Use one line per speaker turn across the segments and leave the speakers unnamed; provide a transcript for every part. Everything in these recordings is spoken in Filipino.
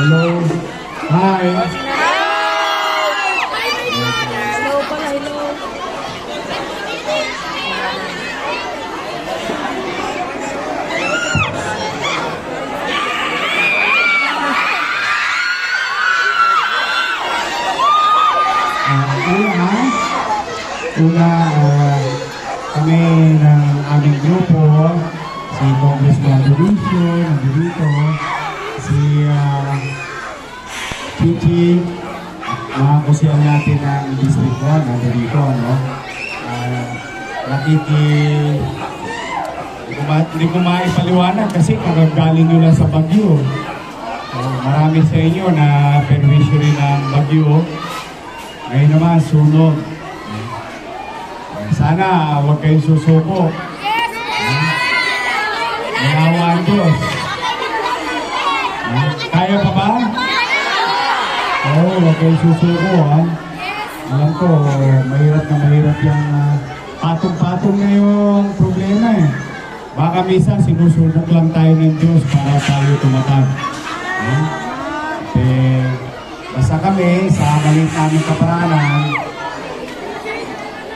Hello. Hi.
Hello pala, hello.
Una, kami ng aming grupo, si Congressman Dionisio, nandito, si Chichi, mga kusiyan natin ng District 1, nandito, no? Hindi ko maipaliwanag kasi kagagaling nyo lang sa Bagyo. Marami sa inyo na perwisyo rin ng Bagyo. Ngayon naman, sunog. Sana huwag kayong susuko. Malawa ang Diyos. Kaya pa ba? Oo, huwag kayong susuko. Alam ko, mahirap na mahirap yung patong-patong na yung problema eh. Baka minsan sinusubok lang tayo ng Diyos para tayo tumatag. Basta kami sa maliit naming kaparanan,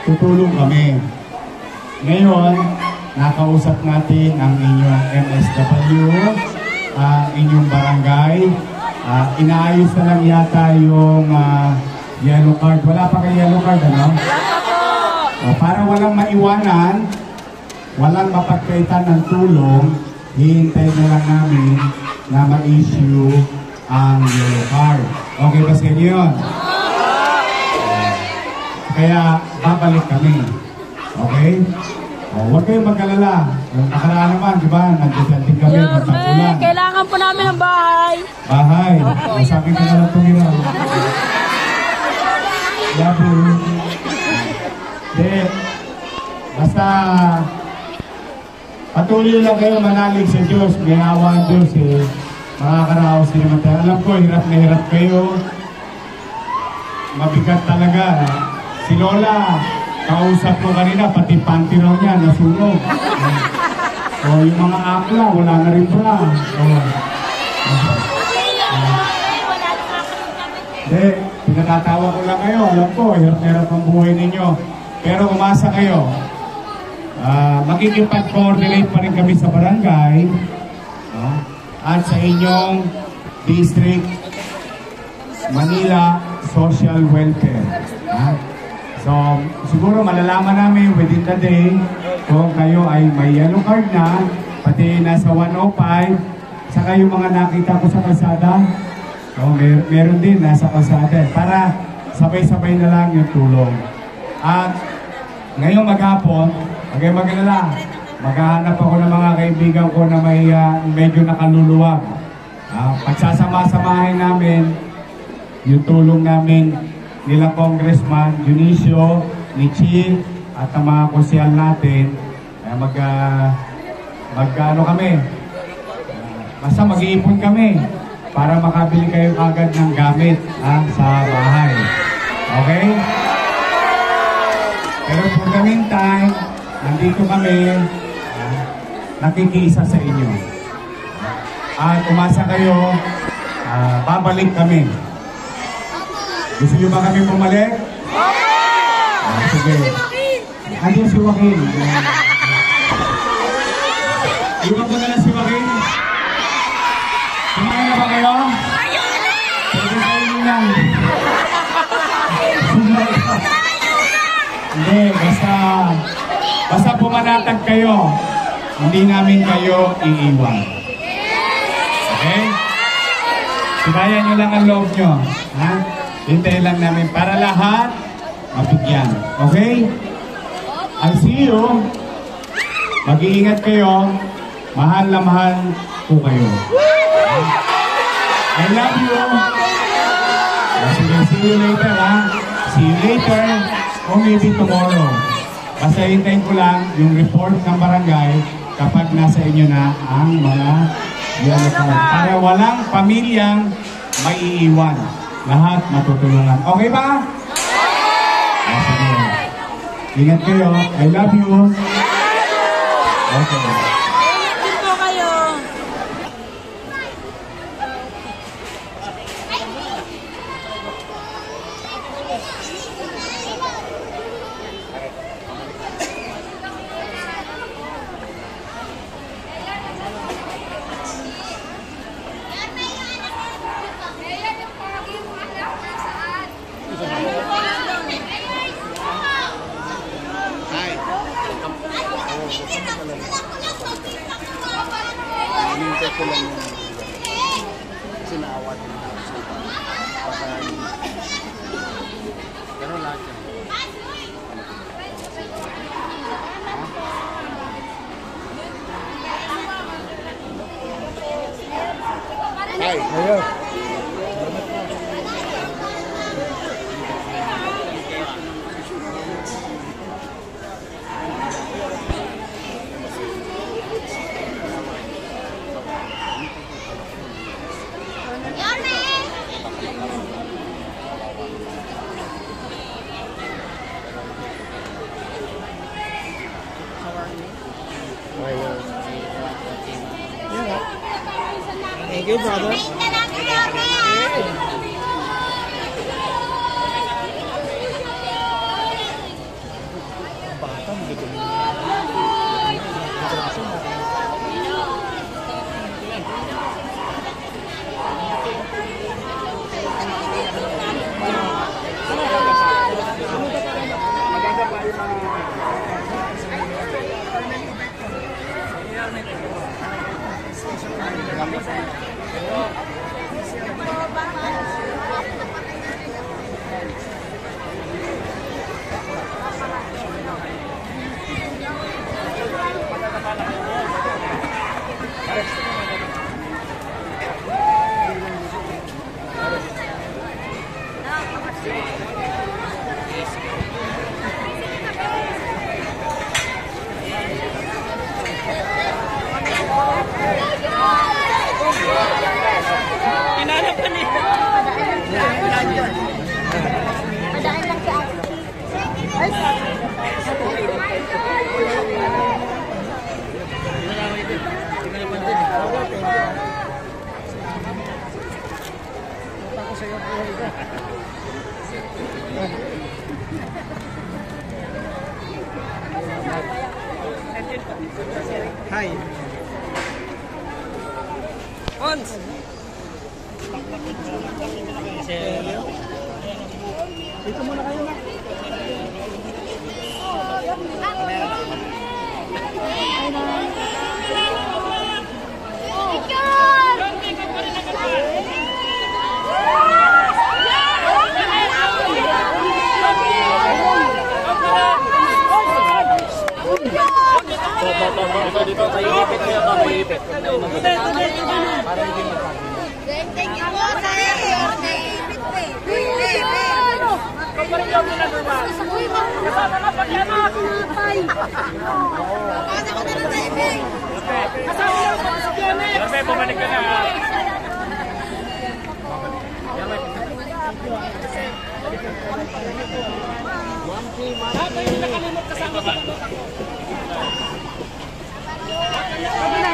tutulong kami. Ngayon, nakausap natin ang inyong MSW, inyong barangay. Inaayos na lang yata yung yellow card. Wala pa kayo yellow card, ano? Para walang maiwanan, walang mapagkaitan ng tulong, hihintay na lang namin na ma-issue ang yellow card. Okay ba sa inyo yun? Kaya babalik kami. Okay? Huwag kayong mag-alala. Yung nakaraan naman, di ba? Nagdating kami ng tagulan.
Kailangan po namin ng bahay.
Bahay. Sabi ko na lang tumira. Love you. Basta patuloy lang kayo manalig sa Diyos. May awa ang Diyos eh. Makakaraos din naman tayo. Alam ko, hirap na hirap kayo. Mabigat talaga. Si Lola, kausap ko kanina, pati panty raw niya, nasunog. Yung mga akla, wala na rin pala. Pinatatawa ko lang kayo. Alam ko, hirap-hirap ang buhay ninyo. Pero umasa kayo. Makikipag-coordinate pa rin kami sa barangay at sa inyong District Manila Social Welfare. So, siguro malalaman namin within the day kung kayo ay may yellow card na, pati nasa 105, saka yung mga nakita ko sa kalsada, meron din nasa kalsada, para sabay-sabay na lang yung tulong. At ngayong maghapon, huwag kayong mag-alala, maghahanap ako ng mga kaibigan ko na may medyo nakaluluwag. Pagsasama-samahin namin yung tulong namin nila Congressman Dionisio, ni Chi, at ang mga konsyal natin. Mag-ano kami. Basta mag-iipon kami para makabili kayo agad ng gamit sa bahay. Okay? Pero for the meantime, nandito kami, nakikiisa sa inyo. At umasa kayo, babalik kami. Gusto nyo ba kami bumalik? Sige. Ano si Joaquin? Iwan ko na lang si Joaquin. Kumain na ba kayo? Pwede kayo lang. Hindi, basta pumanatag kayo. Hindi namin kayo iiwan. Okay? Sibayan nyo lang ang loob nyo. Hintayin lang namin para lahat mabigyan. Okay? I'll see you. Mag-iingat kayo. Mahal na mahal po kayo. I love you. Sige, see you later, See you later or maybe tomorrow. Basta hintayin ko lang yung report ng barangay kapag nasa inyo na ang mga yellow card. Para walang pamilyang maiiwan. Lahat matutulungan. Okay ba? Sige. Ingat kayo. I love you. Okay.
Dito kayo.
ko lang yung sinawat ng supa. Baka gano'n lahat yan. Ay, ayun. Thank you, brother. Bata, magiging. Maganda pa yung Kinanap ka niya.
Madaan lang sa akin.
Hi. Ons. Dito muna kayo na. Dito tayo ipit kaya ba may ipit? Para hindi magpagod.
Thank you po, sir.
Kaparingaw mo na naman. Kasama na pati anak. Kasama na pati si Janet. Labe, bumalik ka na. Dapat yung nakalimot kasama sa pagod. Sabi na.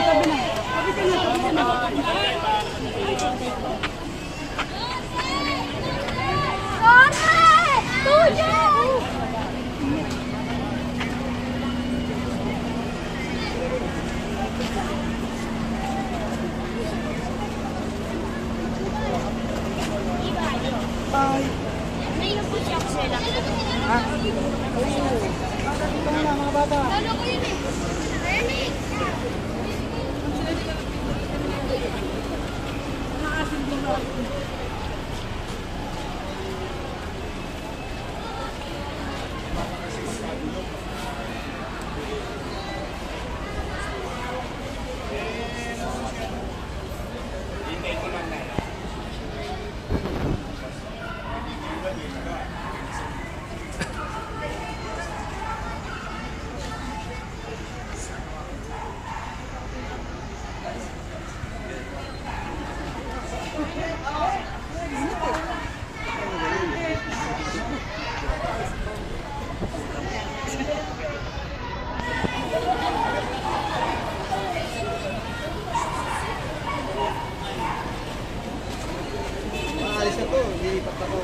Maalis na to, lilipat ako.